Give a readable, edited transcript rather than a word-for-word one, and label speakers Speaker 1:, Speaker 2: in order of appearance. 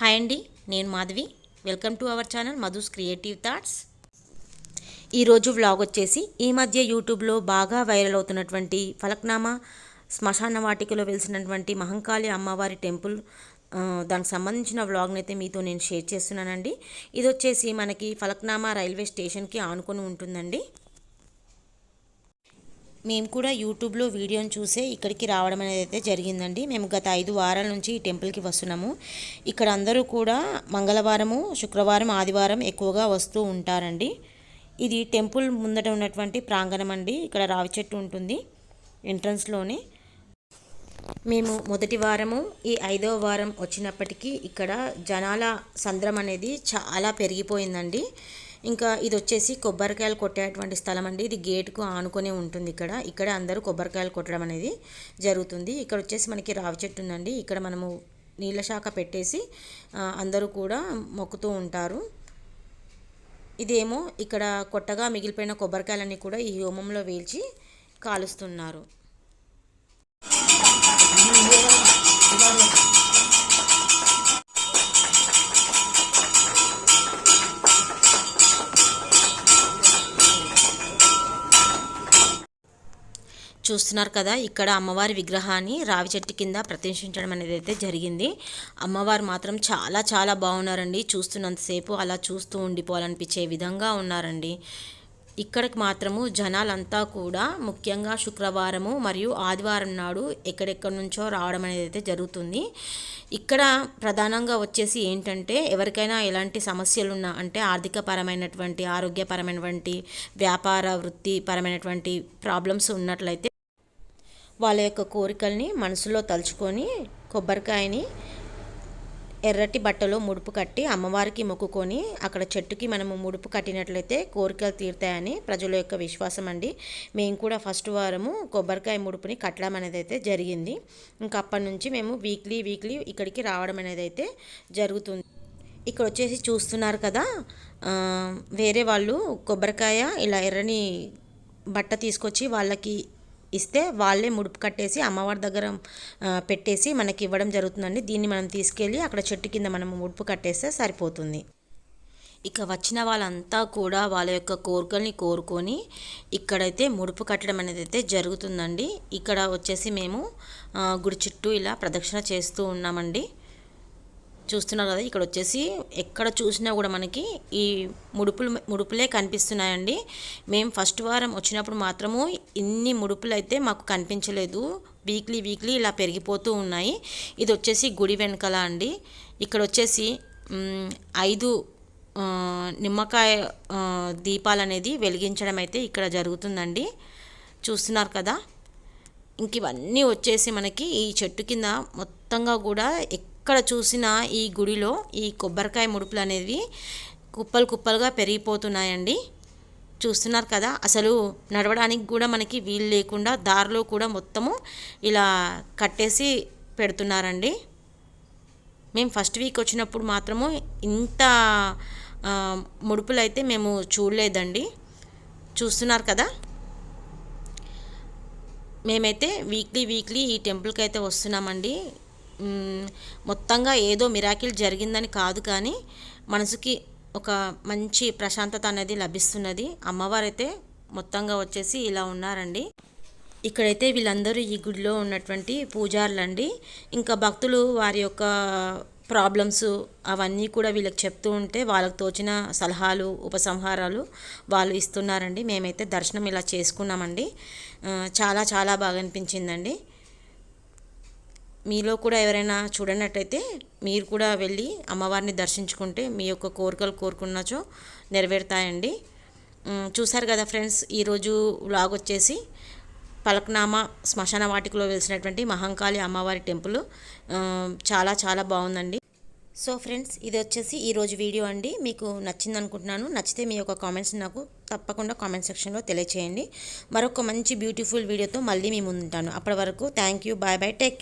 Speaker 1: Hi అండి, నేను Madhavi. Welcome to our channel Madhu's creative thoughts. ఈరోజు వ్లాగ్ వచ్చేసి ఈ మధ్య యూట్యూబ్లో బాగా వైరల్ అవుతున్నటువంటి ఫలక్నామా శ్మశాన వాటికలో వెలిసినటువంటి మహంకాళి అమ్మవారి టెంపుల్, దానికి సంబంధించిన వ్లాగ్ని అయితే మీతో నేను షేర్ చేస్తున్నానండి. ఇది వచ్చేసి మనకి ఫలక్నామా రైల్వే స్టేషన్కి ఆనుకొని ఉంటుందండి. మేము కూడా యూట్యూబ్లో వీడియోని చూసే ఇక్కడికి రావడం అనేది అయితే జరిగిందండి. మేము గత 5 వారాల నుంచి ఈ టెంపుల్కి వస్తున్నాము. ఇక్కడ అందరూ కూడా మంగళవారము, శుక్రవారం, ఆదివారం ఎక్కువగా వస్తూ ఉంటారండి. ఇది టెంపుల్ ముందట ఉన్నటువంటి ప్రాంగణం అండి. ఇక్కడ రావి చెట్టు ఉంటుంది ఎంట్రన్స్లోనే. మేము మొదటి వారము, ఈ 5వ వారం వచ్చినప్పటికీ ఇక్కడ జనాల సంద్రం అనేది చాలా పెరిగిపోయిందండి. ఇంకా ఇది వచ్చేసి కొబ్బరికాయలు కొట్టేటువంటి స్థలం అండి. ఇది గేటుకు ఆనుకొని ఉంటుంది. ఇక్కడ అందరూ కొబ్బరికాయలు కొట్టడం అనేది జరుగుతుంది. ఇక్కడ వచ్చేసి మనకి రావి చెట్టు ఉందండి. ఇక్కడ మనము నీళ్ళ శాఖ పెట్టేసి అందరూ కూడా మొక్కుతూ ఉంటారు. ఇదేమో ఇక్కడ కొట్టగా మిగిలిపోయిన కొబ్బరికాయలన్నీ కూడా ఈ హోమంలో వేల్చి కాలుస్తున్నారు. చూస్తున్నారు కదా, ఇక్కడ అమ్మవారి విగ్రహాన్ని రావి చెట్టు కింద ప్రతిష్ఠించడం అనేది అయితే జరిగింది. అమ్మవారు మాత్రం చాలా చాలా బాగున్నారండి. చూస్తున్నంతసేపు అలా చూస్తూ ఉండిపోవాలనిపించే విధంగా ఉన్నారండి. ఇక్కడికి మాత్రము జనాలంతా కూడా ముఖ్యంగా శుక్రవారము మరియు ఆదివారం నాడు ఎక్కడెక్కడి నుంచో రావడం అనేది అయితే జరుగుతుంది. ఇక్కడ ప్రధానంగా వచ్చేసి ఏంటంటే, ఎవరికైనా ఎలాంటి సమస్యలున్నా, అంటే ఆర్థికపరమైనటువంటి, ఆరోగ్యపరమైనటువంటి, వ్యాపార వృత్తిపరమైనటువంటి ప్రాబ్లమ్స్ ఉన్నట్లయితే వాళ్ళ యొక్క కోరికల్ని మనసులో తలుచుకొని కొబ్బరికాయని ఎర్రటి బట్టలో ముడుపు కట్టి అమ్మవారికి మొక్కుకొని అక్కడ చెట్టుకి మనము ముడుపు కట్టినట్లయితే కోరికలు తీరుతాయని ప్రజల యొక్క విశ్వాసం అండి. మేము కూడా ఫస్ట్ వారము కొబ్బరికాయ ముడుపుని కట్టడం అనేది అయితే జరిగింది. ఇంకా అప్పటి నుంచి మేము వీక్లీ ఇక్కడికి రావడం అనేది అయితే జరుగుతుంది. ఇక్కడ వచ్చేసి చూస్తున్నారు కదా, వేరే వాళ్ళు కొబ్బరికాయ ఇలా ఎర్రని బట్ట తీసుకొచ్చి వాళ్ళకి ఇస్తే వాళ్ళే ముడుపు కట్టేసి అమ్మవారి దగ్గర పెట్టేసి మనకి ఇవ్వడం జరుగుతుందండి. దీన్ని మనం తీసుకెళ్ళి అక్కడ చెట్టు కింద మనం ముడుపు కట్టేస్తే సరిపోతుంది. ఇక వచ్చిన వాళ్ళంతా కూడా వాళ్ళ యొక్క కోరికల్ని కోరుకొని ఇక్కడైతే ముడుపు కట్టడం అనేది అయితే జరుగుతుందండి. ఇక్కడ వచ్చేసి మేము గుడి చుట్టూ ఇలా ప్రదక్షిణ చేస్తూ చూస్తున్నారు కదా, ఇక్కడ వచ్చేసి ఎక్కడ చూసినా కూడా మనకి ఈ ముడుపులే కనిపిస్తున్నాయండి. మేము ఫస్ట్ వారం వచ్చినప్పుడు మాత్రము ఇన్ని ముడుపులు అయితే మాకు కనిపించలేదు. వీక్లీ ఇలా పెరిగిపోతూ ఉన్నాయి. ఇది వచ్చేసి గుడి వెనకాల అండి. ఇక్కడ వచ్చేసి 5 నిమ్మకాయ దీపాలు అనేది వెలిగించడం అయితే ఇక్కడ జరుగుతుందండి. చూస్తున్నారు కదా, ఇంక ఇవన్నీ వచ్చేసి మనకి ఈ చెట్టు కింద మొత్తంగా కూడా ఎక్కడ చూసినా ఈ గుడిలో ఈ కొబ్బరికాయ ముడుపులు అనేవి కుప్పలుగా పెరిగిపోతున్నాయండి. చూస్తున్నారు కదా, అసలు నడవడానికి కూడా మనకి వీలు లేకుండా దారిలో కూడా మొత్తము ఇలా కట్టేసి పెడుతున్నారండి. మేము ఫస్ట్ వీక్ వచ్చినప్పుడు మాత్రము ఇంత ముడుపులు అయితే మేము చూడలేదండి. చూస్తున్నారు కదా, మేమైతే వీక్లీ ఈ టెంపుల్కి అయితే వస్తున్నామండి. మొత్తంగా ఏదో మిరాకిల్ జరిగిందని కాదు, కానీ మనసుకి ఒక మంచి ప్రశాంతత అనేది లభిస్తున్నది. అమ్మవారైతే మొత్తంగా వచ్చేసి ఇలా ఉన్నారండి. ఇక్కడైతే వీళ్ళందరూ ఈ గుడిలో ఉన్నటువంటి పూజారులండి. ఇంకా భక్తులు వారి యొక్క ప్రాబ్లమ్స్ అవన్నీ కూడా వీళ్ళకి చెప్తూ ఉంటే వాళ్ళకి తోచిన సలహాలు, ఉపసంహారాలు వాళ్ళు ఇస్తున్నారండి. మేమైతే దర్శనం ఇలా చేసుకున్నామండి. చాలా చాలా బాగా అనిపించిందండి. మీలో కూడా ఎవరైనా చూడనట్టయితే మీరు కూడా వెళ్ళి అమ్మవారిని దర్శించుకుంటే మీ యొక్క కోరికలు కోరుకున్నచో నెరవేరుతాయండి. చూసారు కదా ఫ్రెండ్స్, ఈరోజు వ్లాగ్ వచ్చేసి ఫలక్నామా శ్మశాన వాటికలో వెలిసినటువంటి మహంకాళి అమ్మవారి టెంపుల్ చాలా చాలా బాగుందండి. సో ఫ్రెండ్స్, ఇది వచ్చేసి ఈరోజు వీడియో అండి. మీకు నచ్చింది అనుకుంటున్నాను. నచ్చితే మీ యొక్క కామెంట్స్ నాకు తప్పకుండా కామెంట్ సెక్షన్లో తెలియచేయండి. మరొక మంచి బ్యూటిఫుల్ వీడియోతో మళ్ళీ మీ ముందుంటాను. అప్పటి వరకు thank you, bye, take care.